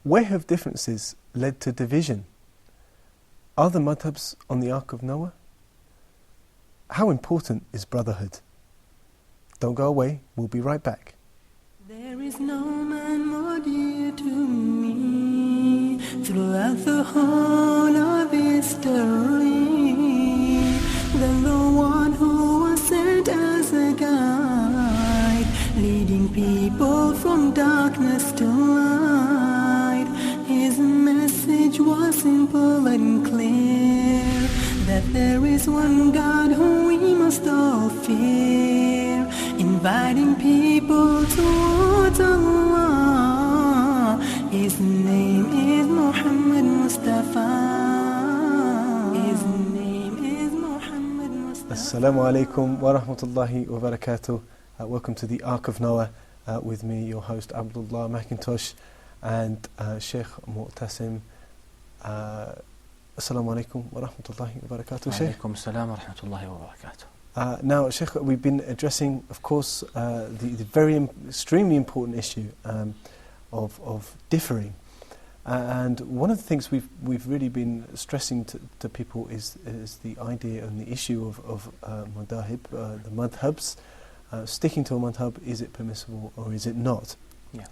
where have differences led to division? Are the madhabs on the Ark of Noah? How important is brotherhood? Don't go away, we'll be right back. There is no man more dear to me throughout the whole of history than the one who was sent as a guide, leading people from darkness to light. His message was simple and clear, that there is one God whom we must all fear, inviting people towards Allah. His name is Muhammad Mustafa. His name is Muhammad Mustafa. Assalamu alaikum wa rahmatullahi wa barakatuh. Welcome to the Ark of Noah with me, your host Abdullah McIntosh and Sheikh Moutasem. Assalamu alaikum wa rahmatullahi wa barakatuh. Sheikh. Alaikum salam wa rahmatullahi wa barakatuh. Now, Sheikh, we've been addressing, of course, the very extremely important issue of differing. And one of the things we've really been stressing to people is the idea and the issue of madahib, the madhabs. Sticking to a madhab, is it permissible or is it not? Yes.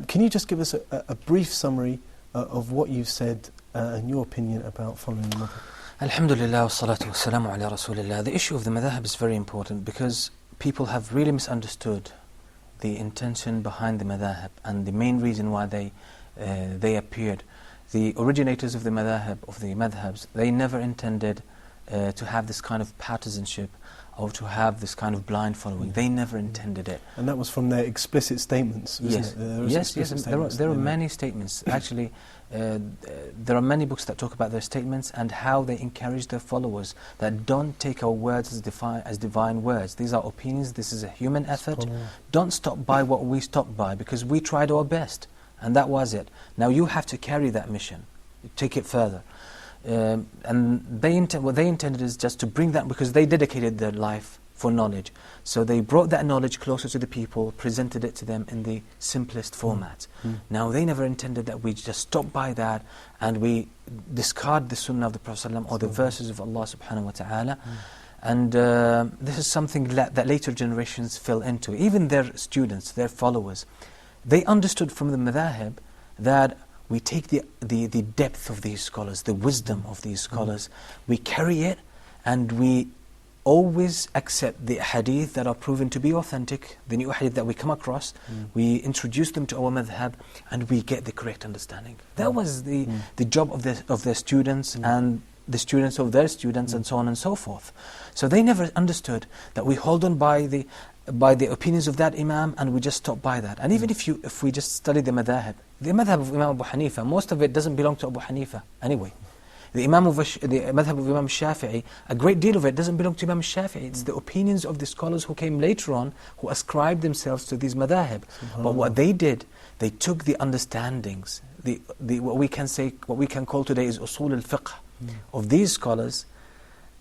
Can you just give us a brief summary of what you've said and your opinion about following the madhab? Alhamdulillah wa salatu wa salamu ala rasulillah. The issue of the madhab is very important because people have really misunderstood the intention behind the madhab and the main reason why they appeared. The originators of the madhabs, they never intended to have this kind of partisanship or to have this kind of blind following. They never intended it. And that was from their explicit statements, wasn't it? Yes, there are many statements. Actually, there are many books that talk about their statements and how they encourage their followers that don't take our words as divine words. These are opinions, this is a human effort. Don't stop by what we stopped by because we tried our best and that was it. Now you have to carry that mission, take it further. And what they intended is just to bring that, because they dedicated their life for knowledge. So they brought that knowledge closer to the people, presented it to them in the simplest format. Now they never intended that we just stop by that and we discard the sunnah of the Prophet ﷺ or the verses of Allah subhanahu wa ta'ala. And this is something that later generations fell into. Even their students, their followers, they understood from the madhahib that we take the depth of these scholars, the wisdom of these scholars, we carry it and we always accept the hadith that are proven to be authentic, the new hadith that we come across, we introduce them to our madhab and we get the correct understanding. That was the job of their students and the students of their students and so on and so forth. So they never understood that we hold on by the opinions of that Imam and we just stop by that. And even if we just study the madhab of Imam Abu Hanifa, most of it doesn't belong to Abu Hanifa anyway. The madhab of Imam Shafi'i, a great deal of it doesn't belong to Imam Shafi'i. It's the opinions of the scholars who came later on, who ascribed themselves to these madhab. But what they did, they took the understandings, what we can call today is usul al-fiqh of these scholars.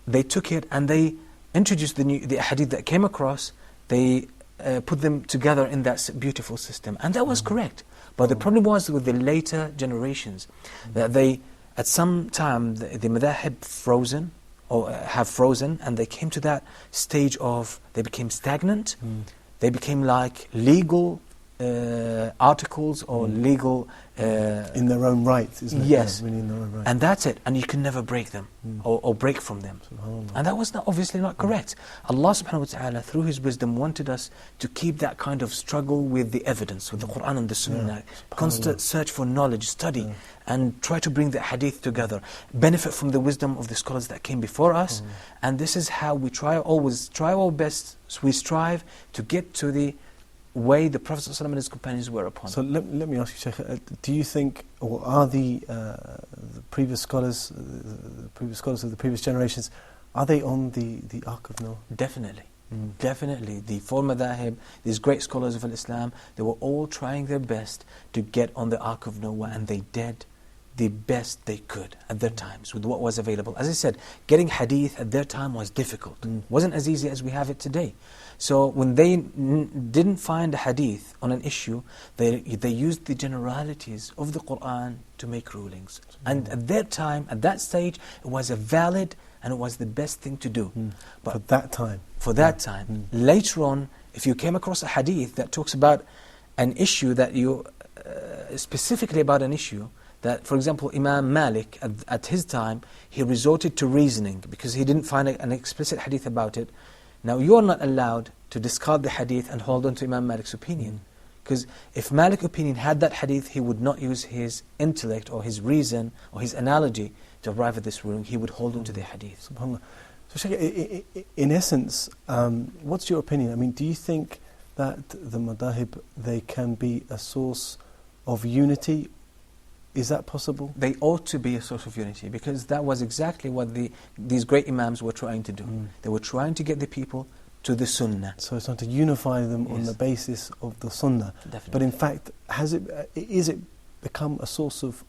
They took it and they introduced the hadith that came across. They put them together in that beautiful system, and that was correct. But the problem was with the later generations, that they, at some time, the madhahib have frozen, and they came to that stage of, they became stagnant, they became like legal articles or legal... in their own right, isn't it? Yes, really in their own right. And that's it, and you can never break them or break from them. And that was obviously not correct. Allah subhanahu wa ta'ala, through His wisdom, wanted us to keep that kind of struggle with the evidence, with the Qur'an and the Sunnah, constant search for knowledge, study, and try to bring the hadith together, benefit from the wisdom of the scholars that came before us, and this is how we try our best, so we strive to get to the way the Prophet ﷺ and his companions were upon. So let me ask you, Shaykh, do you think, or are the previous scholars, of the previous generations, are they on the Ark of Noah? Definitely. Definitely. The four madhahib, these great scholars of Islam, they were all trying their best to get on the Ark of Noah, and they did the best they could at their times with what was available. As I said, getting hadith at their time was difficult. Wasn't as easy as we have it today. So when they didn't find a hadith on an issue, they used the generalities of the Qur'an to make rulings. And at their time, at that stage, it was a valid and it was the best thing to do. But for that time. For that time. Later on, if you came across a hadith that talks about an issue that you, specifically about an issue, that, for example, Imam Malik, at his time, he resorted to reasoning because he didn't find an explicit hadith about it. Now, you are not allowed to discard the hadith and hold on to Imam Malik's opinion. Because if Malik's opinion had that hadith, he would not use his intellect or his reason or his analogy to arrive at this ruling. He would hold on to the hadith. SubhanAllah. So, Shaykh, in essence, what's your opinion? I mean, do you think that the madahib, they can be a source of unity? Is that possible? They ought to be a source of unity, because that was exactly what these great imams were trying to do. They were trying to get the people to the sunnah. So it's not to unify them on the basis of the sunnah. Definitely. But in fact, is it become a source of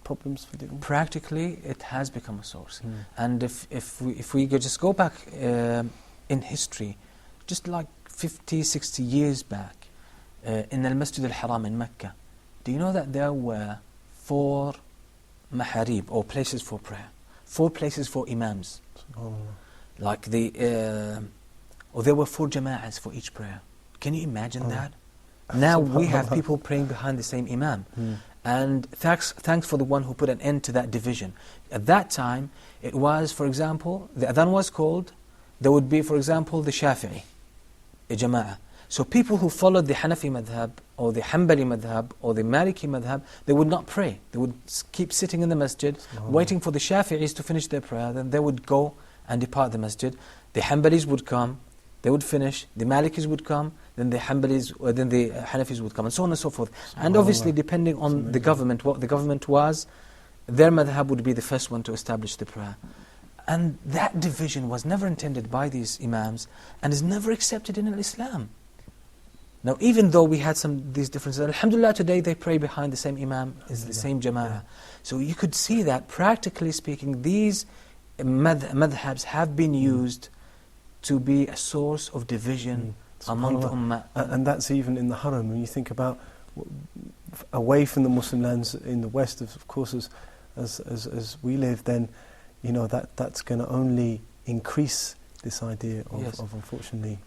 problems for them? Practically, it has become a source. And if we just go back in history, just like 50, 60 years back, in Al-Masjid Al-Haram in Mecca, do you know that there were 4 maharib, or places for prayer, 4 places for imams? Like or there were 4 jama'as for each prayer. Can you imagine that? Now we have people praying behind the same imam. And thanks for the one who put an end to that division. At that time, it was, for example, the adhan was called, there would be, for example, the Shafi'i, a jama'ah. So people who followed the Hanafi madhab, or the Hanbali madhab, or the Maliki madhab, they would not pray. They would keep sitting in the masjid, waiting for the Shafi'is to finish their prayer. Then they would go and depart the masjid. The Hanbalis would come, they would finish. The Malikis would come, then the Hanbalis, or then the Hanafis would come, and so on and so forth. And obviously, depending on the government, what the government was, their madhab would be the first one to establish the prayer. And that division was never intended by these imams, and is never accepted in Islam. Now, even though we had these differences, alhamdulillah, today they pray behind the same imam, is the same jama'ah. So you could see that, practically speaking, these madhabs have been used to be a source of division among the ummah. And that's even in the haram. When you think about away from the Muslim lands in the West, of course, as we live, then you know that's going to only increase this idea of unfortunately...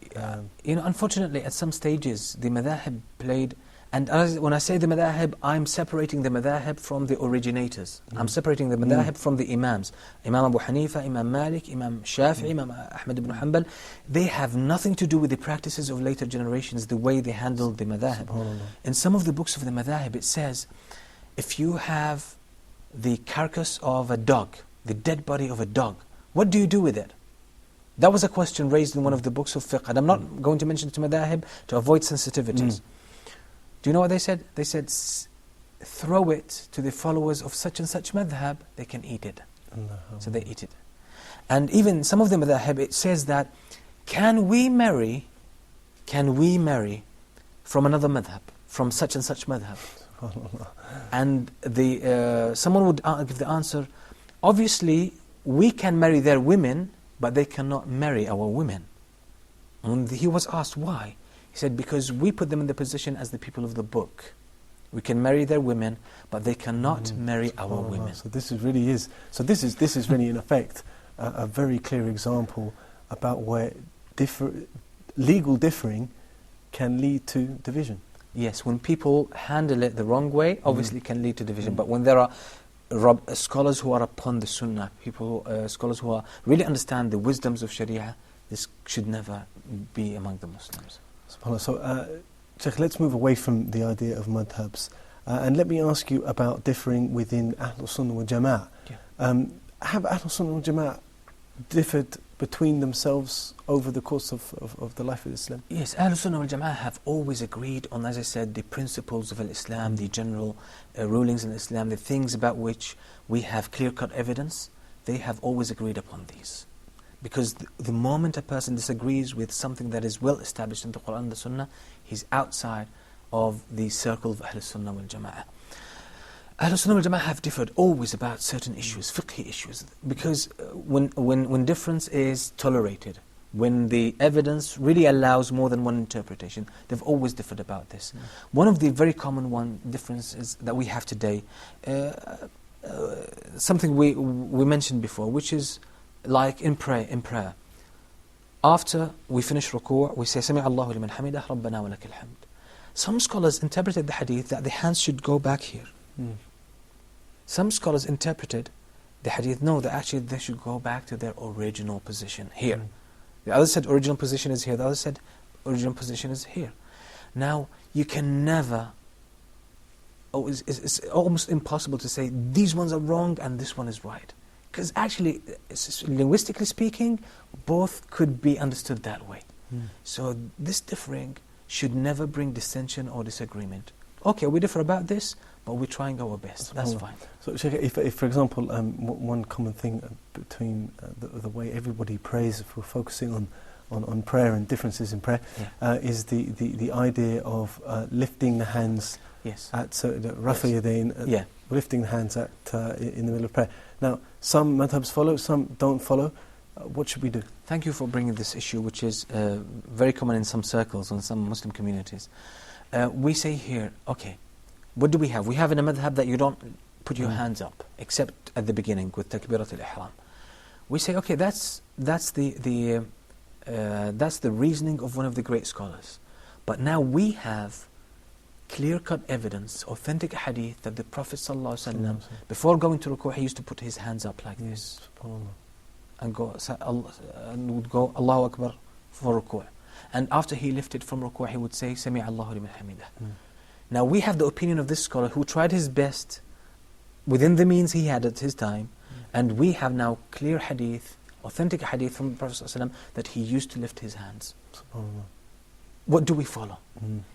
unfortunately, at some stages, the madhahib played... And when I say the madhahib, I'm separating the madhahib from the originators. I'm separating the madhahib from the imams. Imam Abu Hanifa, Imam Malik, Imam Shafi'i, Imam Ahmad ibn Hanbal. They have nothing to do with the practices of later generations, the way they handled the madhahib. In some of the books of the madhahib, it says, if you have the carcass of a dog, the dead body of a dog, what do you do with it? That was a question raised in one of the books of fiqh. And I'm not going to mention to madhahib to avoid sensitivities. Do you know what they said? They said, throw it to the followers of such and such madhab, they can eat it. So they eat it. And even some of the madhab, it says that, can we marry from another madhab, from such and such madhab? And someone would give the answer, obviously, we can marry their women, but they cannot marry our women. And he was asked why. He said, because we put them in the position as the people of the book. We can marry their women, but they cannot marry our women. So this is really in effect a very clear example about where legal differing can lead to division. Yes, when people handle it the wrong way, obviously it can lead to division. But when there are scholars who are upon the sunnah, scholars who really understand the wisdoms of Sharia, this should never be among the Muslims. SubhanAllah. So, Sheikh, let's move away from the idea of madhabs. And let me ask you about differing within Ahlul Sunnah wal Jama'ah. Have Ahlul Sunnah wal Jama'ah differed between themselves over the course of the life of Islam? Yes, Ahlul Sunnah wal Jama'ah have always agreed on, as I said, the principles of Islam, the general rulings in Islam, the things about which we have clear-cut evidence. They have always agreed upon these. Because the moment a person disagrees with something that is well established in the Quran and the Sunnah, he's outside of the circle of Ahlul Sunnah wal Jama'ah. Ahlul Sunnah wal Jama'ah have differed always about certain issues, fiqhi issues, because when difference is tolerated, when the evidence really allows more than one interpretation, they've always differed about this. One of the very common differences that we have today, something we mentioned before, which is like in prayer. After we finish ruku', we say, Sami Allahu liman hamidah, Rabbana wa lakal hamd. Some scholars interpreted the hadith that the hands should go back here. Some scholars interpreted the hadith, no, that actually they should go back to their original position here. The other said original position is here, the other said original position is here. Now, you can never, it's almost impossible to say these ones are wrong and this one is right. Because actually, linguistically speaking, both could be understood that way. So this differing should never bring dissension or disagreement. Okay, we differ about this, but we're trying our best. That's fine. So, Sheikh, if for example, one common thing between the way everybody prays, if we're focusing on prayer and differences in prayer, is the idea of lifting the hands at Rafa Yadayn, lifting the hands at in the middle of prayer. Now, some madhabs follow, some don't follow. What should we do? Thank you for bringing this issue, which is very common in some circles, in some Muslim communities. We say here, okay, what do we have? We have in a madhab that you don't put your hands up, except at the beginning with takbirat al-ihram. We say, okay, that's the reasoning of one of the great scholars. But now we have clear-cut evidence, authentic hadith, that the Prophet ﷺ, before going to ruku', he used to put his hands up like this. And would go Allahu Akbar for ruku'. And after he lifted from ruku', he would say, Sami Allahu liman hamidah. Now we have the opinion of this scholar who tried his best within the means he had at his time, and we have now clear hadith, authentic hadith from the Prophet ﷺ that he used to lift his hands. What do we follow?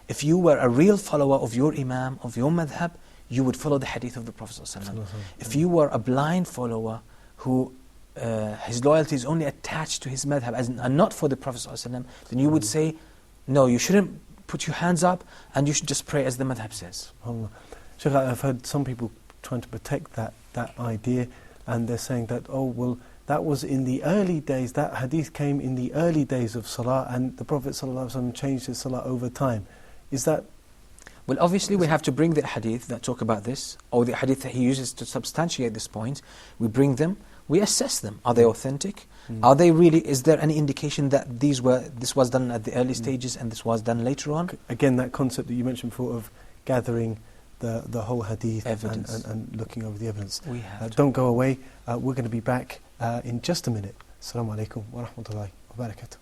If you were a real follower of your imam, of your madhab, you would follow the hadith of the Prophet ﷺ. If you were a blind follower who his loyalty is only attached to his madhab and not for the Prophet ﷺ, then you would say, no, you shouldn't put your hands up and you should just pray as the madhab says. Sheikh, I've heard some people trying to protect that idea, and they're saying that, oh, well, that was in the early days, that hadith came in the early days of salah, and the Prophet ﷺ changed his salah over time. Is that... Well, obviously we have to bring the hadith that talk about this, or the hadith that he uses to substantiate this point. We bring them, we assess them. Are they authentic? Are they really, is there any indication that this was done at the early stages and this was done later on? Again, that concept that you mentioned before of gathering the whole hadith and looking over the evidence. We have don't go away. We're going to be back in just a minute. Assalamu alaikum wa rahmatullahi wa barakatuh.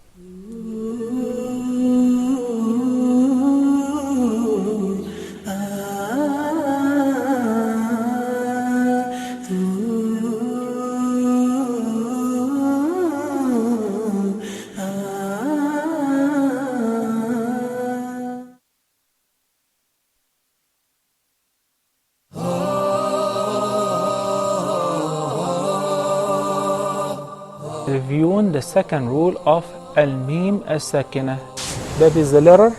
Reviewing the second rule of al-mim as-sakinah. That is the letter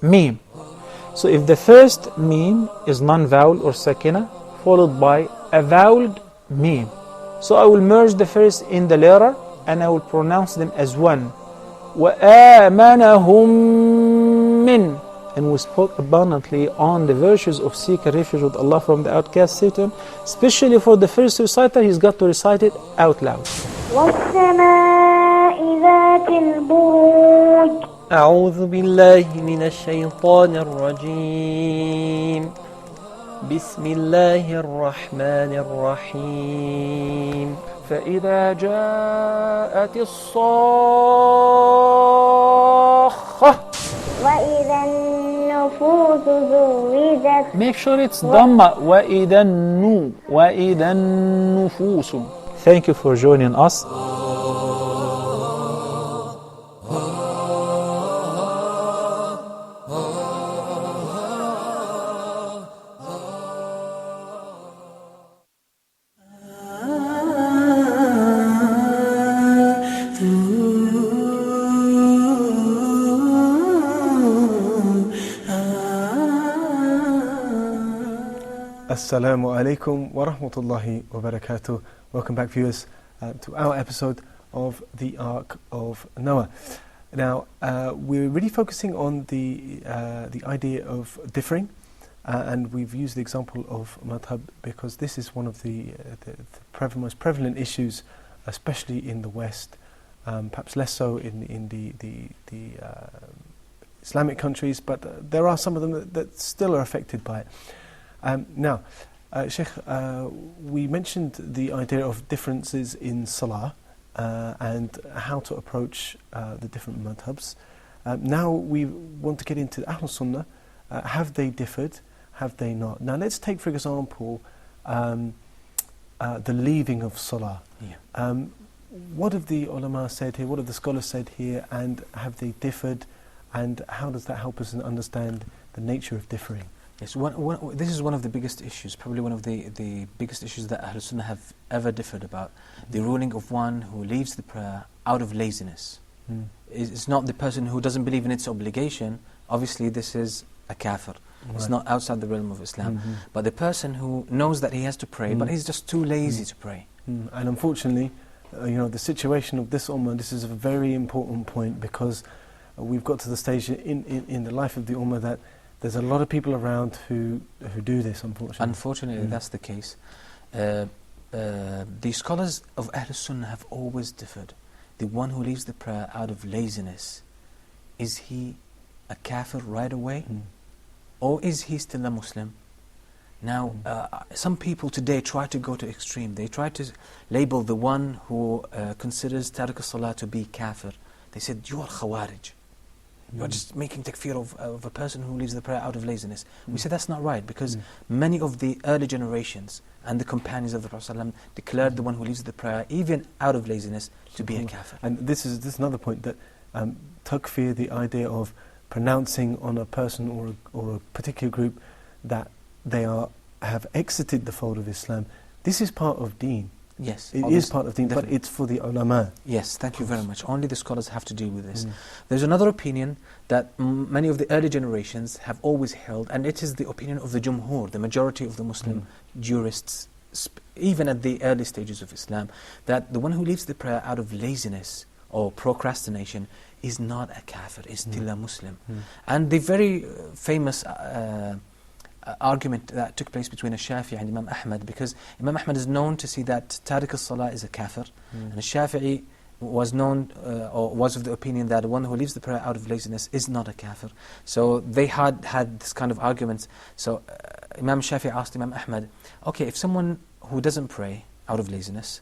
mim. So if the first mim is non-vowel or sakinah, followed by a voweled mim, so I will merge the first in the letter and I will pronounce them as one. وَآمَنَهُمْ مِنْ. And we spoke abundantly on the virtues of seeking refuge with Allah from the outcast Satan. Especially for the first reciter, he's got to recite it out loud. وَالسَّمَاءِ ذَاتِ الْبُرُوجِ. أعوذ بالله من الشيطان الرجيم. بسم الله الرحمن الرحيم. فإذا جاءت الصاخة. وَإِذَا النُّفُوسُ زُوِّجَتْ. Make sure it's Dhamma. وَإِذَا النُّفُوسُ. Thank you for joining us. Assalamu alaikum wa rahmatullahi wa barakatuh. Welcome back, viewers, to our episode of the Ark of Noah. Now, we're really focusing on the idea of differing, and we've used the example of madhab because this is one of the most prevalent issues, especially in the West, perhaps less so in the Islamic countries, but there are some of them that still are affected by it. Now, Sheikh, we mentioned the idea of differences in salah and how to approach the different madhabs. Now we want to get into Ahl Sunnah. Have they differed? Have they not? Now let's take, for example, the leaving of salah. Yeah. What have the ulama said here? What have the scholars said here? And have they differed? And how does that help us understand the nature of differing? Yes, this is one of the biggest issues, probably one of the biggest issues that Ahl Sunnah have ever differed about. The ruling of one who leaves the prayer out of laziness. It's not the person who doesn't believe in its obligation. Obviously, this is a kafir. Right. It's not outside the realm of Islam. But the person who knows that he has to pray, but he's just too lazy to pray. And unfortunately, the situation of this ummah, this is a very important point, because we've got to the stage in the life of the ummah that there's a lot of people around who do this, unfortunately. Unfortunately, that's the case. The scholars of Ahl Sunnah have always differed. The one who leaves the prayer out of laziness, is he a kafir right away? Or is he still a Muslim? Now, some people today try to go to extreme. They try to label the one who considers Tariq al-Salah to be kafir. They said, you are Khawarij. You are just making takfir of a person who leaves the prayer out of laziness. We say that's not right, because many of the early generations and the companions of the Prophet ﷺ declared the one who leaves the prayer, even out of laziness, to be a kafir. And this is another point, that takfir, the idea of pronouncing on a person or a particular group that they have exited the fold of Islam, this is part of deen. Yes, it is part of deen, but it's for the ulama. Yes, thank you very much. Only the scholars have to deal with this. There's another opinion that many of the early generations have always held, and it is the opinion of the Jumhur, the majority of the Muslim jurists, even at the early stages of Islam, that the one who leaves the prayer out of laziness or procrastination is not a kafir, is still a Muslim. And the very famous argument that took place between Shafi'i and Imam Ahmad, because Imam Ahmad is known to see that Tariq al-Salah is a kafir, and Shafi'i was known or was of the opinion that one who leaves the prayer out of laziness is not a kafir. So they had this kind of arguments. So Imam Shafi'i asked Imam Ahmad, okay, if someone who doesn't pray out of laziness,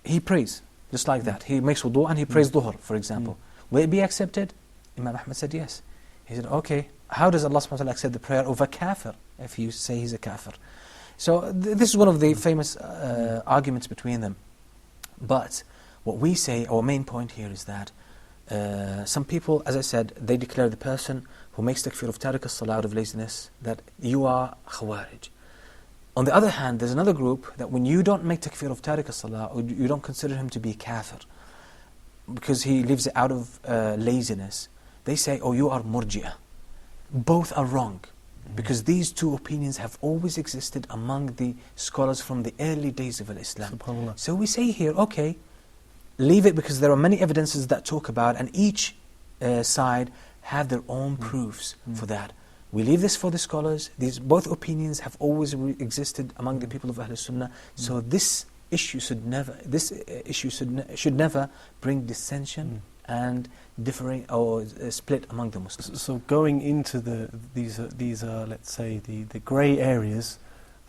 he prays just like that, he makes wudu and he prays dhuhr, for example, will it be accepted? Imam Ahmad said yes. He said, okay, how does Allah subhanahu wa ta'ala accept the prayer of a kafir if you say he's a kafir? So this is one of the famous arguments between them. But what we say, our main point here is that some people, as I said, they declare the person who makes takfir of Tariq al-Salah out of laziness, that you are Khawarij. On the other hand, there's another group that when you don't make takfir of Tariq al-Salah, or you don't consider him to be kafir, because he lives out of laziness, they say, oh, you are Murji'ah. Both are wrong, because these two opinions have always existed among the scholars from the early days of Islam. So we say here, okay, leave it, because there are many evidences that talk about, and each side have their own proofs for that. We leave this for the scholars. These both opinions have always existed among the people of Ahl Sunnah. So this issue should never bring dissension and differing or split among the Muslims. So going into these let's say the grey areas,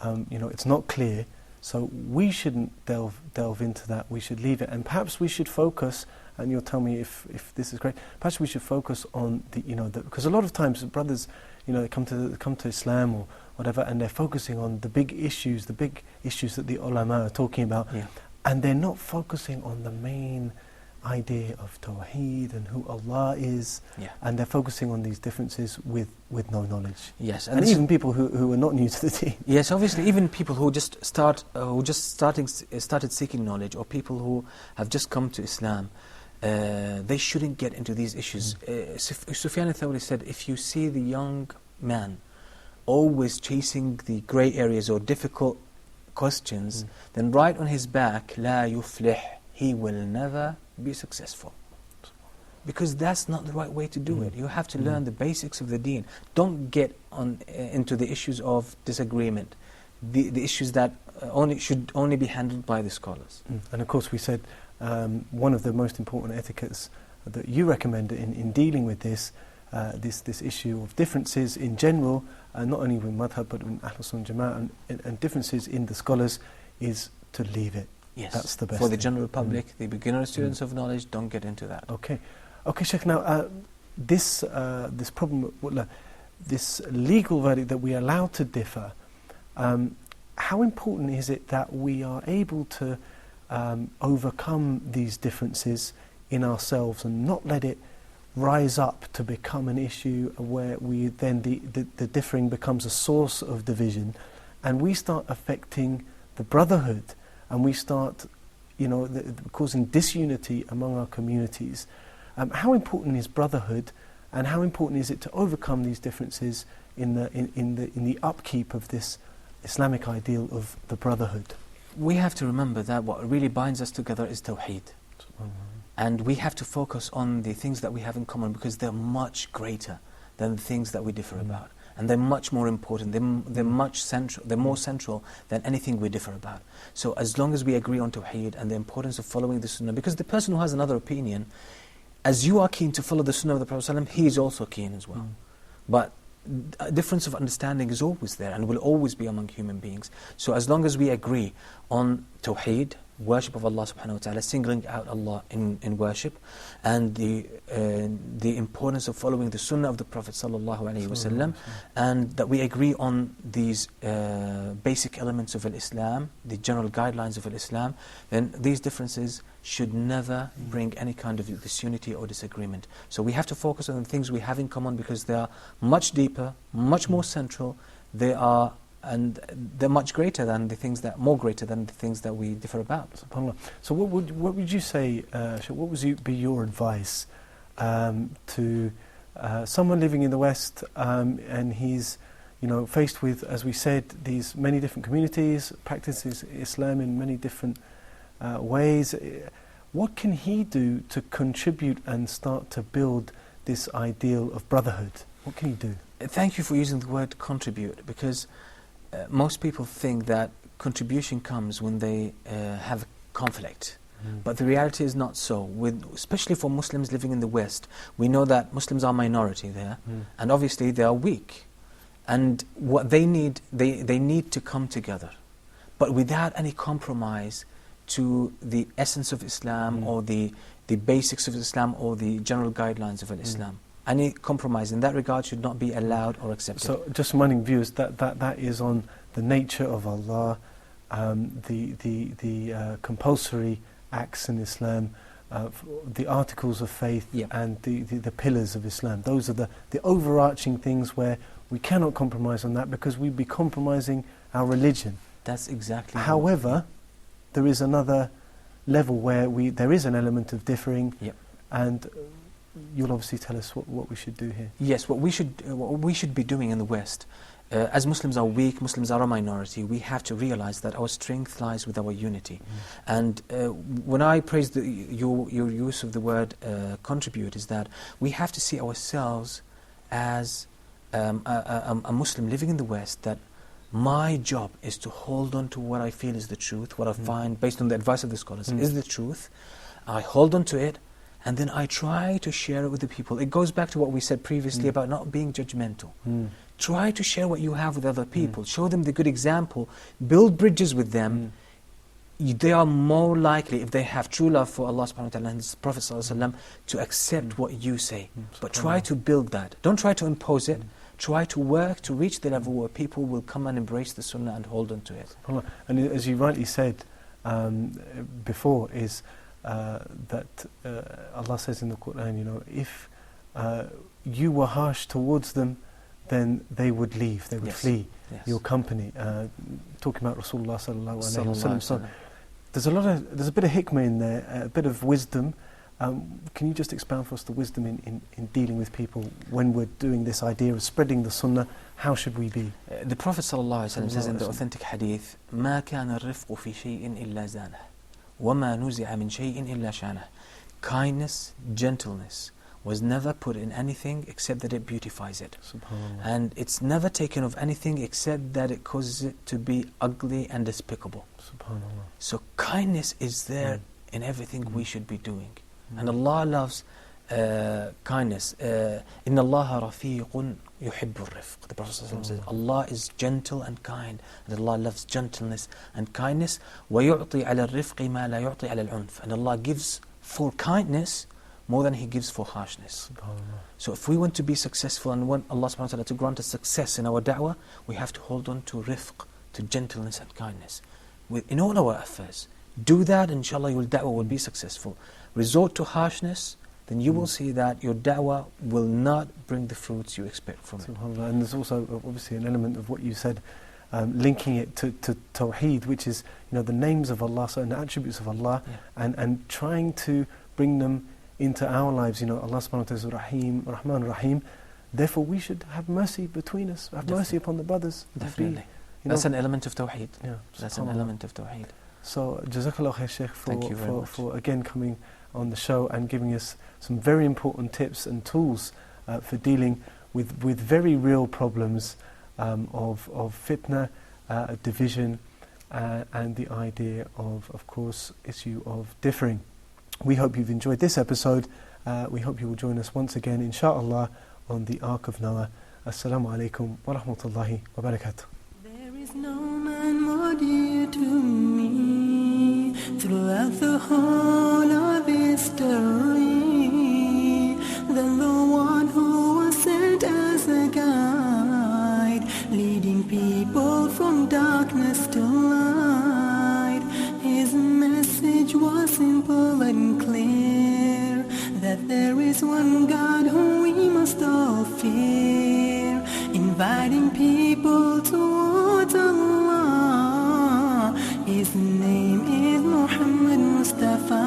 it's not clear. So we shouldn't delve into that. We should leave it, and perhaps we should focus. And you'll tell me if this is great. Perhaps we should focus on because a lot of times brothers, they come to Islam or whatever, and they're focusing on the big issues that the ulama are talking about, and they're not focusing on the main idea of Tawheed and who Allah is, and they're focusing on these differences with no knowledge. Yes, and even people who are not new to the deen. Yes, obviously, even people who started seeking knowledge, or people who have just come to Islam, they shouldn't get into these issues. Sufyan al-Thawri said, if you see the young man always chasing the grey areas or difficult questions, then write on his back, لا يفلح, he will never be successful. Because that's not the right way to do it. You have to learn the basics of the deen. Don't get into the issues of disagreement, the issues that should only be handled by the scholars. And of course we said one of the most important etiquettes that you recommend in dealing with this issue of differences in general, not only with madhab but in Ahl Sunnah Jama'ah, and differences in the scholars, is to leave it. Yes, that's the best for the thing. general public, the beginner students of knowledge, don't get into that. Okay, Sheikh, now this problem, this legal verdict that we are allowed to differ, how important is it that we are able to overcome these differences in ourselves and not let it rise up to become an issue where we then the differing becomes a source of division, and we start affecting the brotherhood, and we start causing disunity among our communities? How important is brotherhood, and how important is it to overcome these differences in the upkeep of this Islamic ideal of the brotherhood? We have to remember that what really binds us together is tawheed. And we have to focus on the things that we have in common, because they're much greater than the things that we differ about. And they're much more important, they're more central than anything we differ about. So as long as we agree on tawheed and the importance of following the sunnah, because the person who has another opinion, as you are keen to follow the sunnah of the Prophet ﷺ, he is also keen as well. But a difference of understanding is always there and will always be among human beings. So as long as we agree on tawheed, worship of Allah subhanahu wa ta'ala, singling out Allah in worship, and the importance of following the sunnah of the Prophet sallallahu alaihi wasallam, and that we agree on these basic elements of Islam, the general guidelines of Islam, then these differences should never bring any kind of disunity or disagreement. So we have to focus on the things we have in common, because they are much deeper, much more central. And they're much greater than the things that we differ about. SubhanAllah. So what would you say? What would be your advice to someone living in the West, and he's faced with, as we said, these many different communities, practices Islam in many different ways? What can he do to contribute and start to build this ideal of brotherhood? What can he do? Thank you for using the word contribute, because most people think that contribution comes when they have conflict. But the reality is not so. Especially for Muslims living in the West, we know that Muslims are minority there, and obviously they are weak. And what they need, they need to come together, but without any compromise to the essence of Islam or the basics of Islam or the general guidelines of Islam. Any compromise in that regard should not be allowed or accepted. So just reminding viewers that is on the nature of Allah, the compulsory acts in Islam, the articles of faith, and the pillars of Islam. Those are the overarching things where we cannot compromise on that, because we'd be compromising our religion. That's exactly. However, there is another level where there is an element of differing, and you'll obviously tell us what we should do here. Yes, what we should be doing in the West, as Muslims are weak, Muslims are a minority, we have to realize that our strength lies with our unity. And when I praise your use of the word contribute, is that we have to see ourselves as a Muslim living in the West, that my job is to hold on to what I feel is the truth, what I find, based on the advice of the scholars, is the truth. I hold on to it, and then I try to share it with the people. It goes back to what we said previously about not being judgmental. Try to share what you have with other people. Show them the good example. Build bridges with them. They are more likely, if they have true love for Allah subhanahu wa ta'ala and His Prophet sallallahu alaihi wasallam, to accept what you say. But try to build that. Don't try to impose it. Try to work to reach the level where people will come and embrace the sunnah and hold on to it. And as you rightly said before, is that Allah says in the Quran, if you were harsh towards them, then they would leave, they would flee your company. Talking about Rasulullah sallallahu alaihi wasallam. So there's a bit of hikmah in there, a bit of wisdom, Can you just expound for us the wisdom in dealing with people when we're doing this idea of spreading the sunnah? How should we be? The Prophet ﷺ says in the authentic hadith, ما كان الرفق في شيء إلا زانه وما نزع من شيء إلا شانه. Kindness, gentleness was never put in anything except that it beautifies it. And it's never taken of anything except that it causes it to be ugly and despicable. So kindness is there in everything we should be doing. And Allah loves kindness. إِنَّ اللَّهَ رَفِيقٌ يُحِبُّ الرِّفْقِ. The Prophet ﷺ says, Allah is gentle and kind, and Allah loves gentleness and kindness. وَيُعْطِي عَلَى الرِّفْقِ مَا لَا يُعْطِي عَلى الْعُنْفِ. And Allah gives for kindness more than He gives for harshness. So if we want to be successful and want Allah subhanahu wa ta'ala to grant us success in our da'wah, we have to hold on to rifq, to gentleness and kindness. In all our affairs. Do that, inshallah, your da'wah will be successful. Resort to harshness, then you will see that your da'wah will not bring the fruits you expect from it. And there's also obviously an element of what you said, linking it to Tawheed, which is the names of Allah, certain attributes of Allah, and trying to bring them into our lives. Allah subhanahu wa ta'ala is Rahim, Rahman, Rahim. Therefore we should have mercy between us, have mercy upon the brothers. Definitely. That's an element of Tawheed. That's an element of Tawheed. So, Jazakallah khair, Shaykh, for again coming on the show and giving us some very important tips and tools for dealing with very real problems of fitna, division, and the idea of course, issue of differing. We hope you've enjoyed this episode. We hope you will join us once again, inshaAllah, on the Ark of Noah. Assalamu alaikum wa rahmatullahi wa barakatuh. There is no man more dear to me throughout the whole of history than the one who was sent as a guide, leading people from darkness to light. His message was simple and clear, that there is one God whom we must all fear, inviting people towards Allah. His name is Muhammad Mustafa.